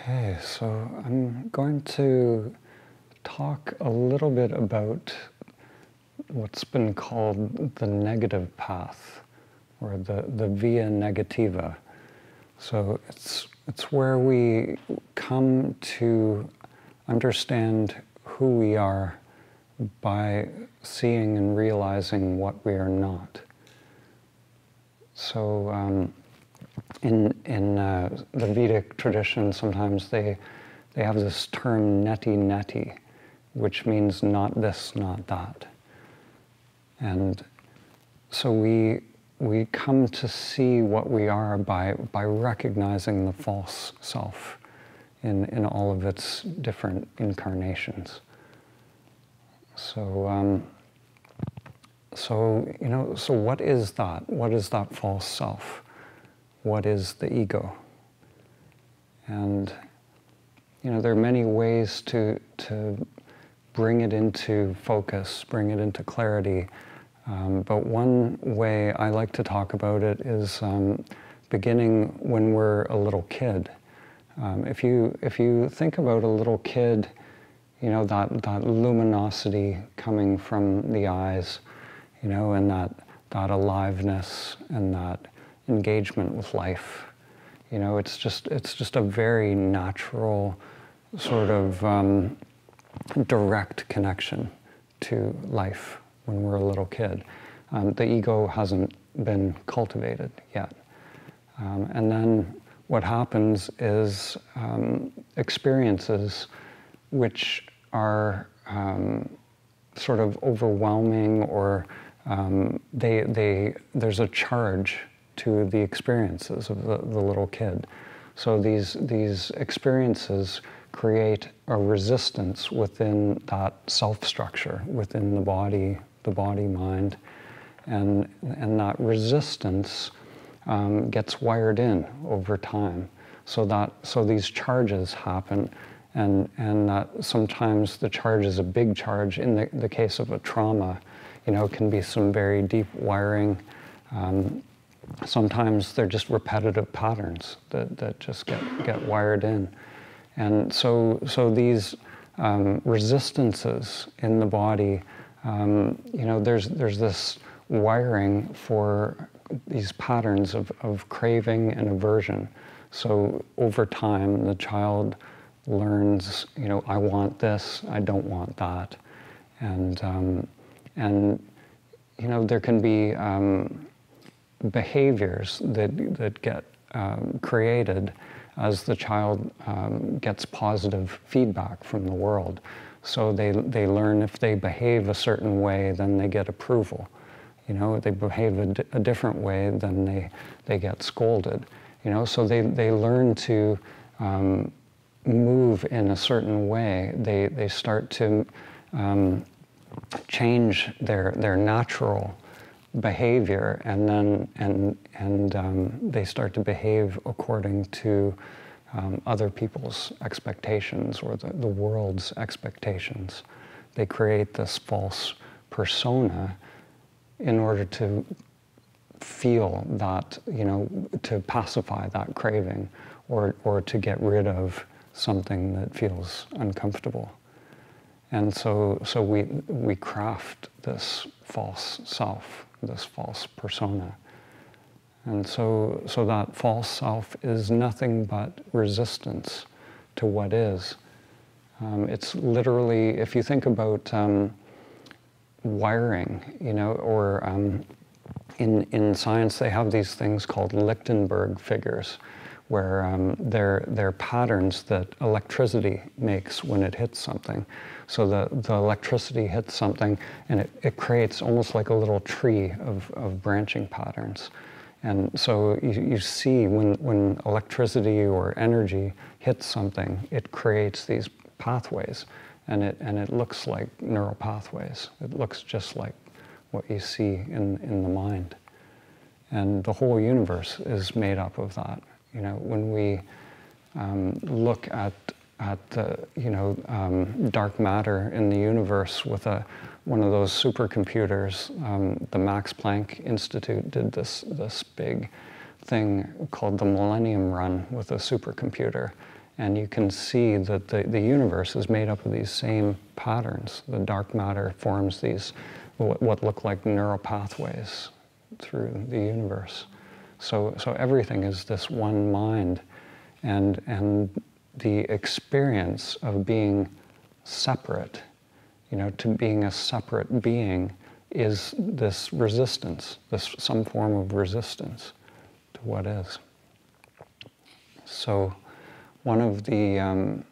Okay, so I'm going to talk a little bit about what's been called the negative path, or the via negativa. So it's where we come to understand who we are by seeing and realizing what we are not. So in the Vedic tradition, sometimes they have this term neti neti, which means not this, not that. And so we come to see what we are by recognizing the false self in all of its different incarnations. So so what is that? What is that false self? What is the ego? And there are many ways to bring it into focus, bring it into clarity. But one way I like to talk about it is beginning when we're a little kid. If you think about a little kid, that luminosity coming from the eyes, and that aliveness and that engagement with life. It's just a very natural sort of direct connection to life when we're a little kid. The ego hasn't been cultivated yet. And then what happens is experiences which are sort of overwhelming, or there's a charge to the experiences of the little kid. So these experiences create a resistance within that self-structure, within the body mind, and that resistance gets wired in over time. So these charges happen, and that sometimes the charge is a big charge. In the case of a trauma, can be some very deep wiring. Sometimes they're just repetitive patterns that just get wired in. And so these resistances in the body, there's this wiring for these patterns of craving and aversion. So over time, the child learns, I want this, I don't want that. And there can be behaviors that get created as the child gets positive feedback from the world. So they learn if they behave a certain way, then they get approval. They behave a different way, then they get scolded. So they learn to move in a certain way. They start to change their natural behavior, and then they start to behave according to other people's expectations, or the world's expectations. They create this false persona in order to feel that, to pacify that craving, or to get rid of something that feels uncomfortable. And so we craft this false self, this false persona. And so that false self is nothing but resistance to what is. It's literally, if you think about wiring, or in science they have these things called Lichtenberg figures, where they're patterns that electricity makes when it hits something. So the electricity hits something, and it creates almost like a little tree of branching patterns. And so you see when electricity or energy hits something, it creates these pathways, and it looks like neural pathways. It looks just like what you see in the mind. And the whole universe is made up of that. When we look at the dark matter in the universe with one of those supercomputers, the Max Planck Institute did this big thing called the Millennium Run with a supercomputer, and you can see that the universe is made up of these same patterns. The dark matter forms these, what look like neural pathways through the universe. So everything is this one mind, and the experience of being separate, to being a separate being, is this resistance, some form of resistance to what is. So one of the,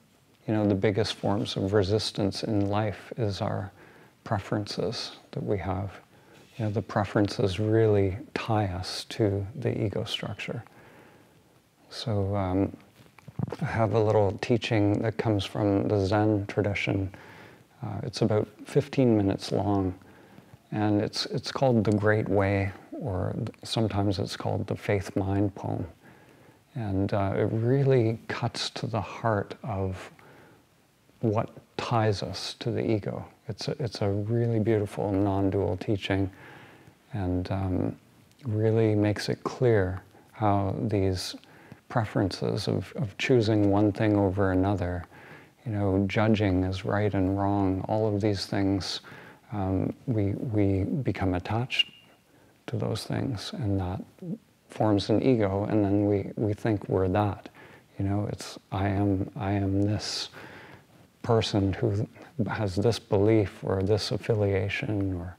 the biggest forms of resistance in life is our preferences that we have. The preferences really tie us to the ego structure. So I have a little teaching that comes from the Zen tradition. It's about 15 minutes long, and it's called The Great Way, or sometimes it's called the Faith Mind poem. And it really cuts to the heart of what ties us to the ego. It's a really beautiful non-dual teaching, and really makes it clear how these preferences of choosing one thing over another, judging as right and wrong, all of these things, we become attached to those things, and that forms an ego, and then we think we're that. It's I am this person who has this belief or this affiliation or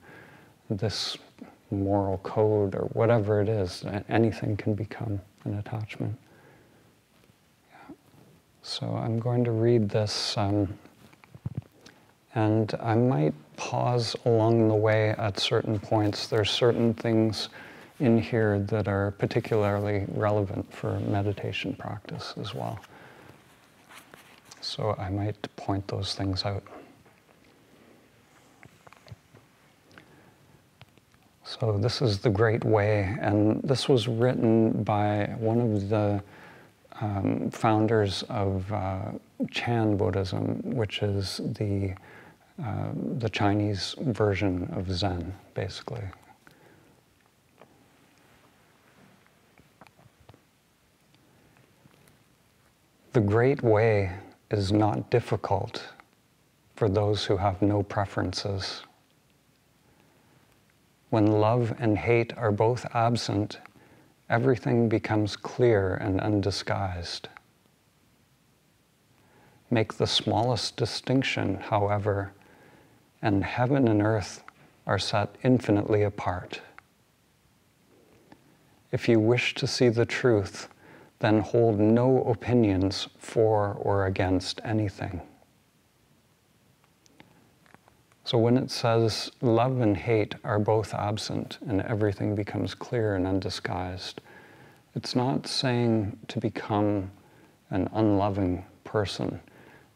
this moral code or whatever it is. Anything can become an attachment. Yeah. So I'm going to read this, and I might pause along the way at certain points. There's certain things in here that are particularly relevant for meditation practice as well. So I might point those things out. So this is The Great Way, and this was written by one of the founders of Chan Buddhism, which is the Chinese version of Zen, basically. The Great Way is not difficult for those who have no preferences. When love and hate are both absent, everything becomes clear and undisguised. Make the smallest distinction, however, and heaven and earth are set infinitely apart. If you wish to see the truth, then hold no opinions for or against anything. So when it says love and hate are both absent and everything becomes clear and undisguised, it's not saying to become an unloving person.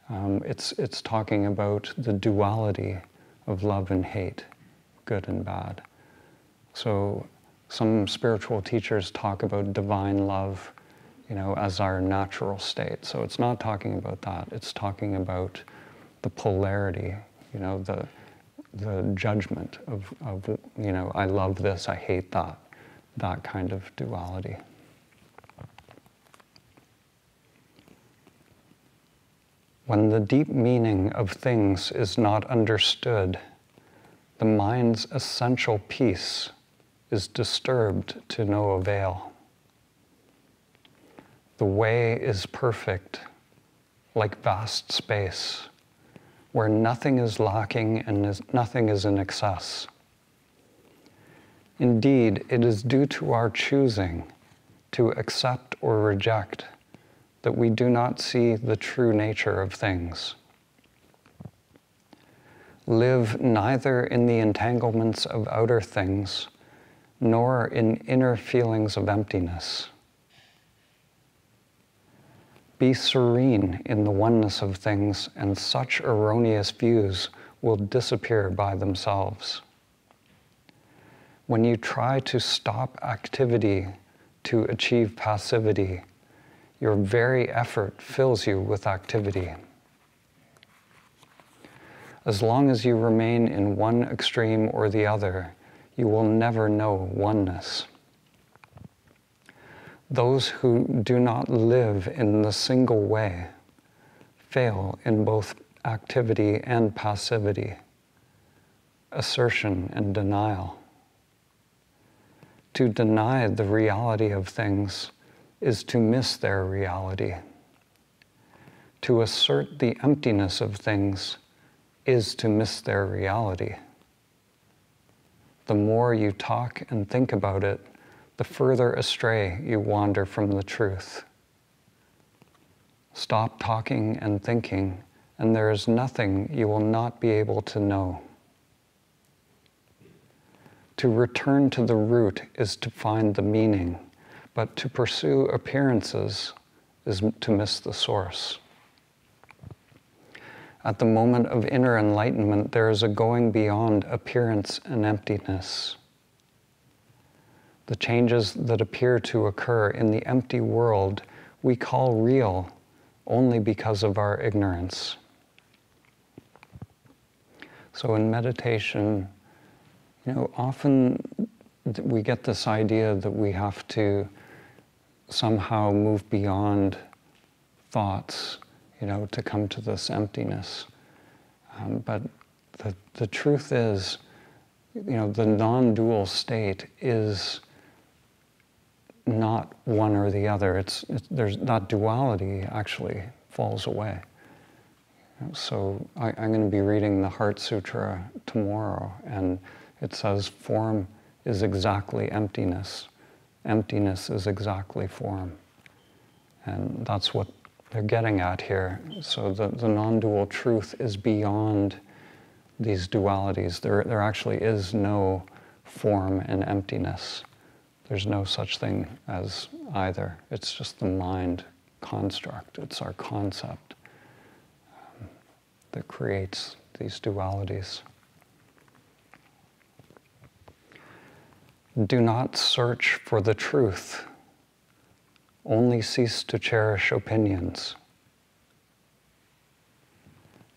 It's talking about the duality of love and hate, good and bad. So some spiritual teachers talk about divine love, as our natural state. So it's not talking about that. It's talking about the polarity, the judgment of I love this, I hate that kind of duality. When the deep meaning of things is not understood, the mind's essential peace is disturbed to no avail. The way is perfect, like vast space, where nothing is lacking and nothing is in excess. Indeed, it is due to our choosing to accept or reject that we do not see the true nature of things. Live neither in the entanglements of outer things, nor in inner feelings of emptiness. Be serene in the oneness of things, and such erroneous views will disappear by themselves. When you try to stop activity to achieve passivity, your very effort fills you with activity. As long as you remain in one extreme or the other, you will never know oneness. Those who do not live in the single way fail in both activity and passivity, assertion and denial. To deny the reality of things is to miss their reality. To assert the emptiness of things is to miss their reality. The more you talk and think about it, the further astray you wander from the truth. Stop talking and thinking, and there is nothing you will not be able to know. To return to the root is to find the meaning, but to pursue appearances is to miss the source. At the moment of inner enlightenment, there is a going beyond appearance and emptiness. The changes that appear to occur in the empty world we call real only because of our ignorance. So in meditation, often we get this idea that we have to somehow move beyond thoughts, to come to this emptiness. But the truth is, the non-dual state is not one or the other. There's that duality actually falls away. So I'm going to be reading the Heart Sutra tomorrow, and it says form is exactly emptiness. Emptiness is exactly form. And that's what they're getting at here. So the non-dual truth is beyond these dualities. There actually is no form and emptiness. There's no such thing as either. It's just the mind construct. It's our concept that creates these dualities. Do not search for the truth. Only cease to cherish opinions.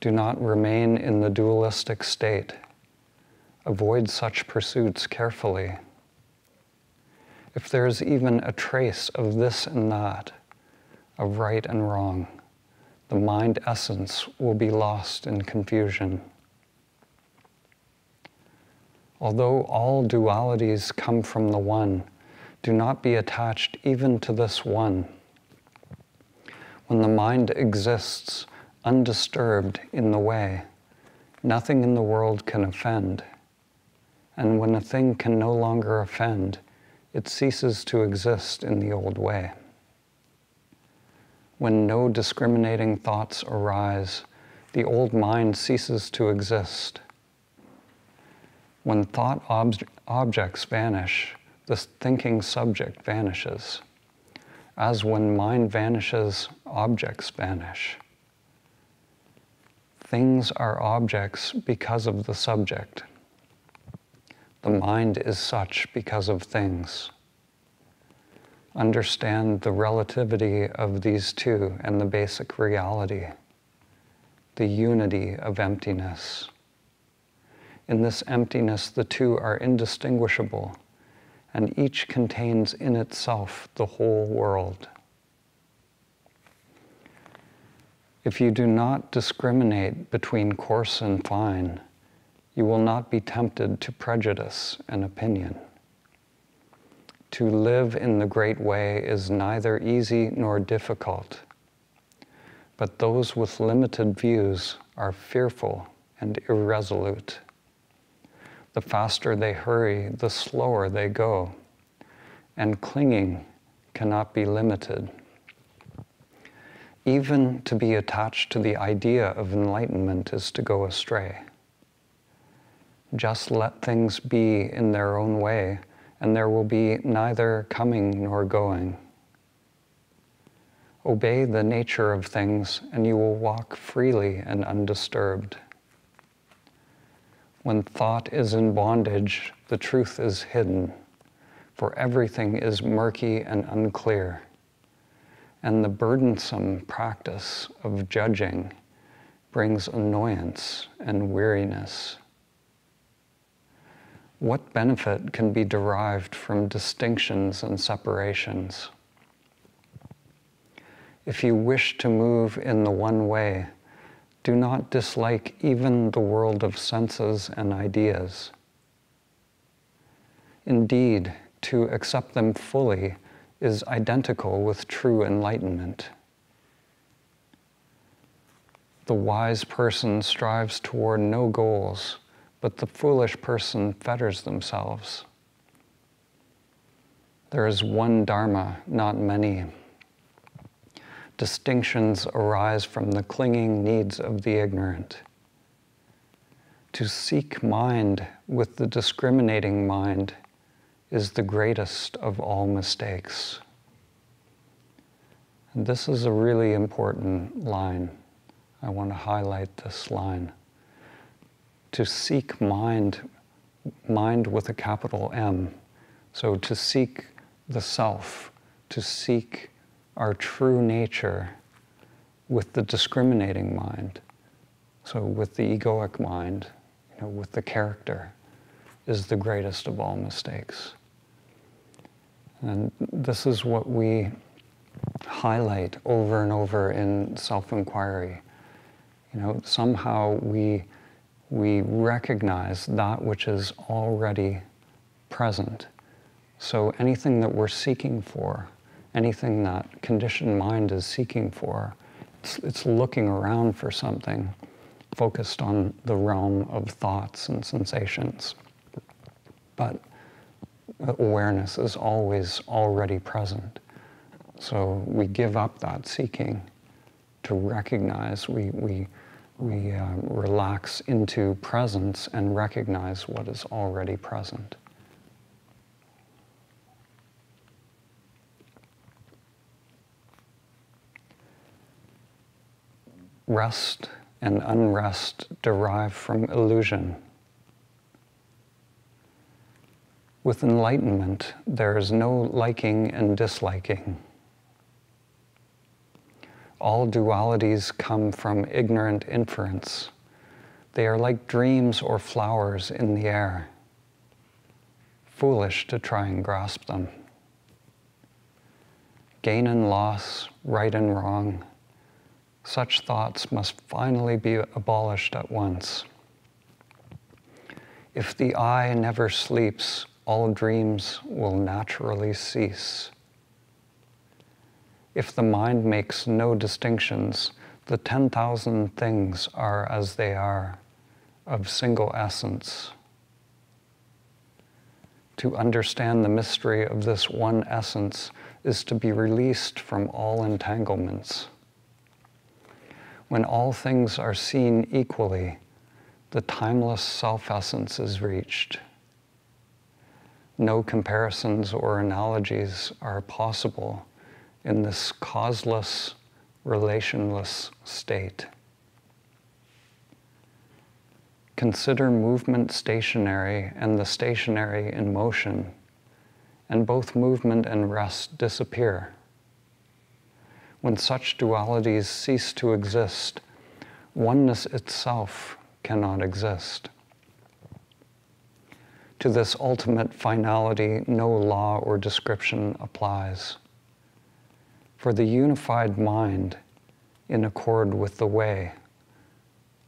Do not remain in the dualistic state. Avoid such pursuits carefully. If there is even a trace of this and that, of right and wrong, the mind essence will be lost in confusion. Although all dualities come from the One, do not be attached even to this One. When the mind exists undisturbed in the way, nothing in the world can offend. And when a thing can no longer offend, it ceases to exist in the old way. When no discriminating thoughts arise, the old mind ceases to exist. When thought objects vanish, the thinking subject vanishes. As when mind vanishes, objects vanish. Things are objects because of the subject. The mind is such because of things. Understand the relativity of these two and the basic reality, the unity of emptiness. In this emptiness, the two are indistinguishable, and each contains in itself the whole world. If you do not discriminate between coarse and fine, you will not be tempted to prejudice and opinion. To live in the great way is neither easy nor difficult, but those with limited views are fearful and irresolute. The faster they hurry, the slower they go, and clinging cannot be limited. Even to be attached to the idea of enlightenment is to go astray. Just let things be in their own way, and there will be neither coming nor going. Obey the nature of things, and you will walk freely and undisturbed. When thought is in bondage, the truth is hidden, for everything is murky and unclear, and the burdensome practice of judging brings annoyance and weariness. What benefit can be derived from distinctions and separations? If you wish to move in the one way, do not dislike even the world of senses and ideas. Indeed, to accept them fully is identical with true enlightenment. The wise person strives toward no goals, but the foolish person fetters themselves. There is one Dharma, not many. Distinctions arise from the clinging needs of the ignorant. To seek mind with the discriminating mind is the greatest of all mistakes. And this is a really important line. I want to highlight this line. To seek mind with a capital M. So to seek the self, to seek our true nature with the discriminating mind, so with the egoic mind, with the character, is the greatest of all mistakes. And this is what we highlight over and over in self-inquiry. Somehow we recognize that which is already present. So anything that we're seeking for, anything that conditioned mind is seeking for, it's looking around for something focused on the realm of thoughts and sensations. But awareness is always already present. So we give up that seeking to recognize, we relax into presence and recognize what is already present. Rest and unrest derive from illusion. With enlightenment, there is no liking and disliking. All dualities come from ignorant inference. They are like dreams or flowers in the air. Foolish to try and grasp them. Gain and loss, right and wrong, such thoughts must finally be abolished at once. If the eye never sleeps, all dreams will naturally cease. If the mind makes no distinctions, the 10,000 things are as they are, of single essence. To understand the mystery of this one essence is to be released from all entanglements. When all things are seen equally, the timeless self-essence is reached. No comparisons or analogies are possible in this causeless, relationless state. Consider movement stationary and the stationary in motion, and both movement and rest disappear. When such dualities cease to exist, oneness itself cannot exist. To this ultimate finality, no law or description applies. For the unified mind, in accord with the way,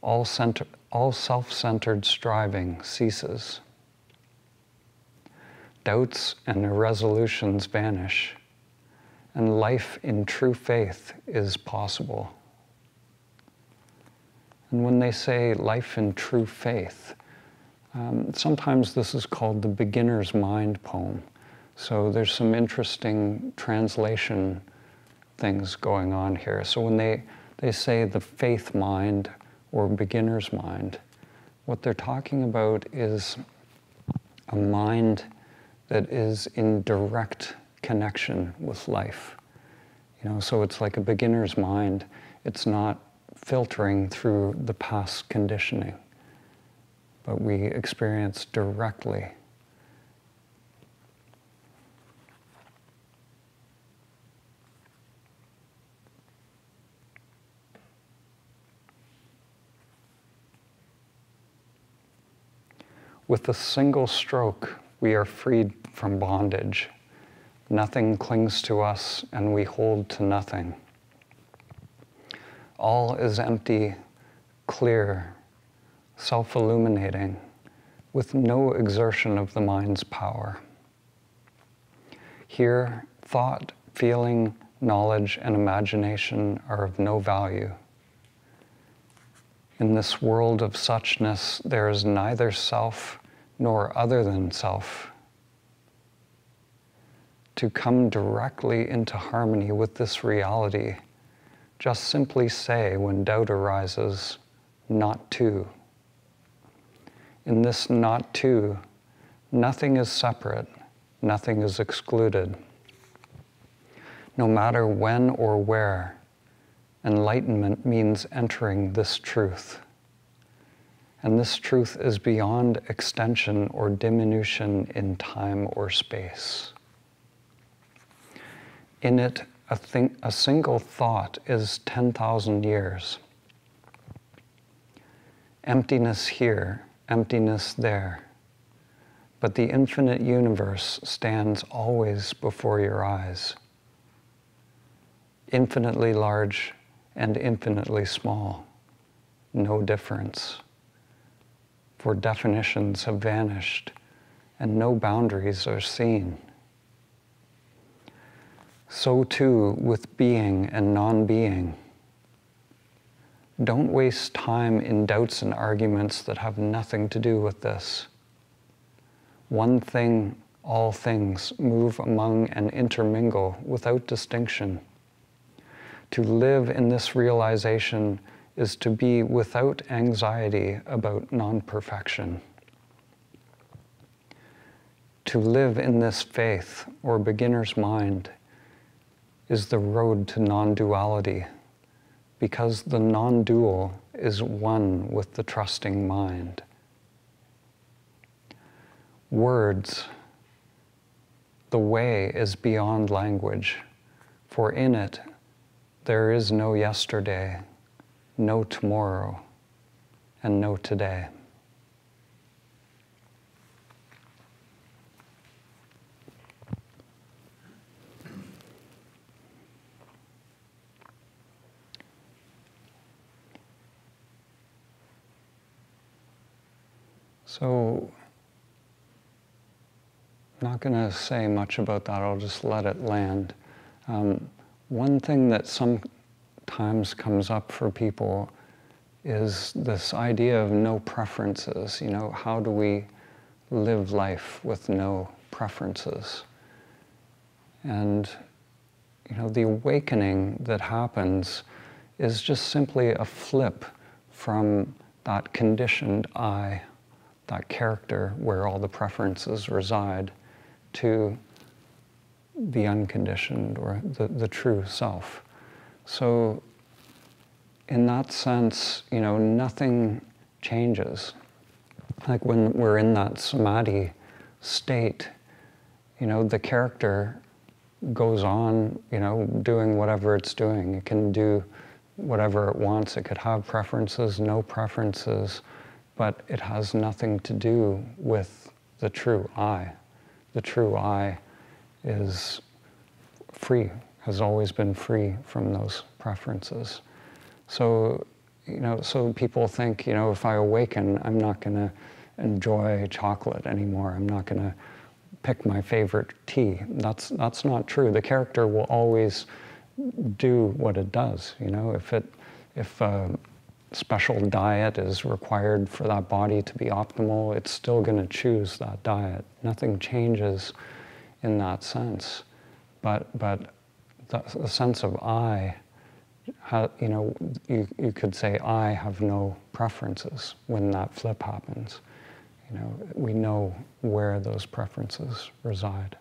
all self-centered striving ceases. Doubts and irresolutions vanish, and life in true faith is possible. And when they say life in true faith, sometimes this is called the beginner's mind poem. So there's some interesting translation things going on here. So when they say the faith mind or beginner's mind, what they're talking about is a mind that is in direct connection with life. So it's like a beginner's mind. It's not filtering through the past conditioning, but we experience directly. With a single stroke, we are freed from bondage. Nothing clings to us, and we hold to nothing. all is empty, clear, self-illuminating, with no exertion of the mind's power. Here, thought, feeling, knowledge, and imagination are of no value. In this world of suchness, there is neither self nor other than self. To come directly into harmony with this reality, just simply say when doubt arises, "not to." In this not to, nothing is separate, nothing is excluded. No matter when or where, enlightenment means entering this truth. And this truth is beyond extension or diminution in time or space. In it, a single thought is 10,000 years. Emptiness here, emptiness there. But the infinite universe stands always before your eyes. Infinitely large and infinitely small, no difference. For definitions have vanished and no boundaries are seen. So too with being and non-being. Don't waste time in doubts and arguments that have nothing to do with this. One thing, all things move among and intermingle without distinction. To live in this realization is to be without anxiety about non-perfection. To live in this faith or beginner's mind is the road to non-duality, because the non-dual is one with the trusting mind. Words, the way is beyond language, for in it there is no yesterday, no tomorrow, and no today. So, I'm not going to say much about that, I'll just let it land. One thing that sometimes comes up for people is this idea of no preferences. You know, how do we live life with no preferences? And, you know, the awakening that happens is just simply a flip from that conditioned I, that character where all the preferences reside, to the unconditioned or the true self. So in that sense, you know, nothing changes. Like when we're in that samadhi state, you know, the character goes on, you know, doing whatever it's doing. It can do whatever it wants. It could have preferences, no preferences, but it has nothing to do with the true I. The true I is free, has always been free from those preferences. So, you know, so people think, you know, if I awaken, I'm not going to enjoy chocolate anymore. I'm not going to pick my favorite tea. That's not true. The character will always do what it does. You know, if a special diet is required for that body to be optimal, it's still going to choose that diet. Nothing changes in that sense. But the sense of I, you know, you could say I have no preferences when that flip happens. You know, we know where those preferences reside.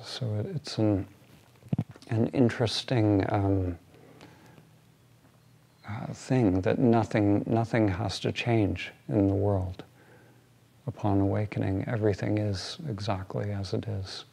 So it's an interesting thing that nothing has to change in the world. Upon awakening, everything is exactly as it is.